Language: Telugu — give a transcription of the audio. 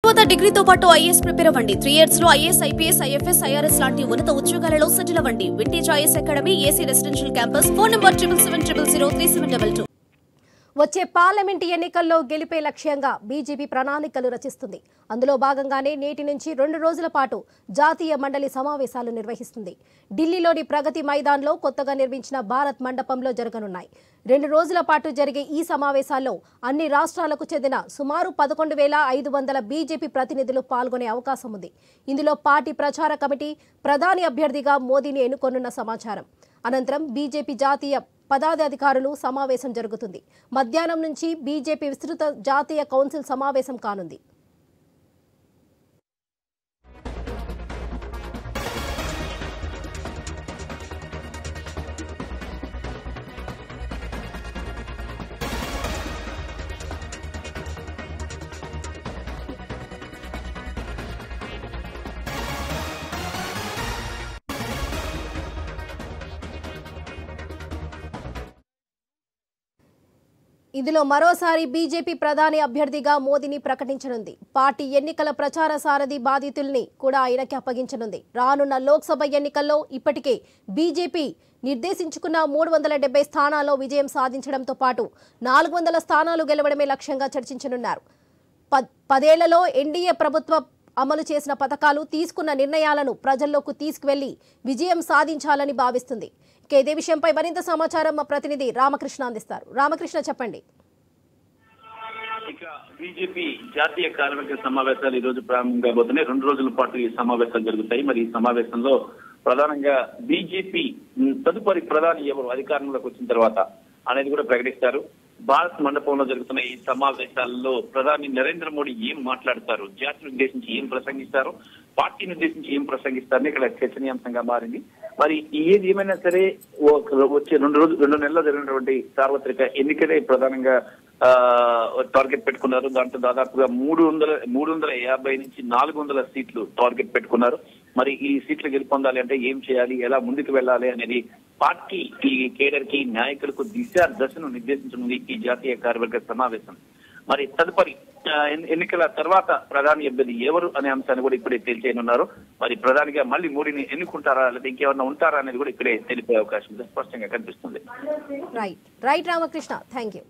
మరిచిపోతా డిగ్రీతో పాటు ఐఏఎస్ ప్రిపేర్ అవ్వండి. 3 years లో ఐఏఎస్, ఐపీఎస్, ఐఎఫ్ఎస్, ఐఆర్ఎస్ లాంటి ఉన్నత ఉద్యోగాలలో సెటిల్ అవ్వండి. Vintage IAS academy, AC residential campus. Phone number 7770033722. వచ్చే పార్లమెంట్ ఎన్నికల్లో గెలిపే లక్ష్యంగా బీజేపీ ప్రణాళికలు రచిస్తుంది. అందులో భాగంగానే నేటి నుంచి 2 రోజుల పాటు జాతీయ మండలి సమావేశాలు నిర్వహిస్తుంది. ఢిల్లీలోని ప్రగతి మైదాన్లో కొత్తగా నిర్మించిన భారత్ మండపంలో జరగనున్నాయి. 2 రోజుల పాటు జరిగే ఈ సమావేశాల్లో అన్ని రాష్ట్రాలకు చెందిన సుమారు 11,500 బీజేపీ ప్రతినిధులు పాల్గొనే అవకాశం ఉంది. ఇందులో పార్టీ ప్రచార కమిటీ ప్రధాని అభ్యర్థిగా మోదీని ఎన్నుకోనున్న సమాచారం. అనంతరం బీజేపీ జాతీయ పదాధికారులు సమావేశం జరుగుతుంది. మధ్యాహ్నం నుంచి బీజేపీ విస్తృత జాతీయ కౌన్సిల్ సమావేశం కానుంది. ఇందులో మరోసారి బీజేపీ ప్రధాని అభ్యర్థిగా మోదీని ప్రకటించనుంది. పార్టీ ఎన్నికల ప్రచార సారథి బాధ్యతల్ని కూడా ఆయనకి అప్పగించనుంది. రానున్న లోక్సభ ఎన్నికల్లో ఇప్పటికే బీజేపీ నిర్దేశించుకున్న 370 స్థానాల్లో విజయం సాధించడంతో పాటు 400 స్థానాలు గెలవడమే లక్ష్యంగా చర్చించనున్నారు. 10 ఏళ్లలో ఎన్డీఏ ప్రభుత్వం అమలు చేసిన పథకాలు, తీసుకున్న నిర్ణయాలను ప్రజల్లోకి తీసుకువెళ్లి విజయం సాధించాలని భావిస్తుంది. ఇదే విషయంపై మరింత సమాచారం మా ప్రతినిధి రామకృష్ణ అందిస్తారు. రామకృష్ణ, చెప్పండి. ఇక బీజేపీ జాతీయ కార్యవర్గ సమావేశాలు ఈ రోజు ప్రారంభం కాబోతున్నాయి. 2 రోజుల పాటు ఈ సమావేశాలు జరుగుతాయి. మరి ఈ సమావేశంలో ప్రధానంగా బీజేపీ తదుపరి ప్రధాని ఎవరు అధికారంలోకి వచ్చిన తర్వాత అనేది కూడా ప్రకటిస్తారు. భారత్ మండపంలో జరుగుతున్న ఈ సమావేశాల్లో ప్రధాని నరేంద్ర మోడీ ఏం మాట్లాడతారు, జాతిని ఉద్దేశించి ఏం ప్రసంగిస్తారు, పార్టీని ఉద్దేశించి ఏం ప్రసంగిస్తారని ఇక్కడ చర్చనీయాంశంగా మారింది. మరి ఏది ఏమైనా సరే వచ్చే 2 నెలల్లో జరిగినటువంటి సార్వత్రిక ఎన్నికలే ప్రధానంగా టార్గెట్ పెట్టుకున్నారు. దాంట్లో దాదాపుగా 350 నుంచి 400 సీట్లు టార్గెట్ పెట్టుకున్నారు. మరి ఈ సీట్లు గెలుపొందాలి అంటే ఏం చేయాలి, ఎలా ముందుకు వెళ్ళాలి అనేది పార్టీ ఈ కేడర్ కి, నాయకులకు దశను నిర్దేశించనుంది ఈ జాతీయ కార్యవర్గ సమావేశం. మరి తదుపరి ఎన్నికల తర్వాత ప్రధాని అభ్యర్థి ఎవరు అనే అంశాన్ని కూడా ఇప్పుడే తేల్చేయనున్నారు. మరి ప్రధానిగా మళ్ళీ మోడీని ఎన్నుకుంటారా లేదా ఇంకేమన్నా ఉంటారా అనేది కూడా ఇక్కడే తెలిపే అవకాశం స్పష్టంగా కనిపిస్తుంది. Right Ramakrishna, thank you.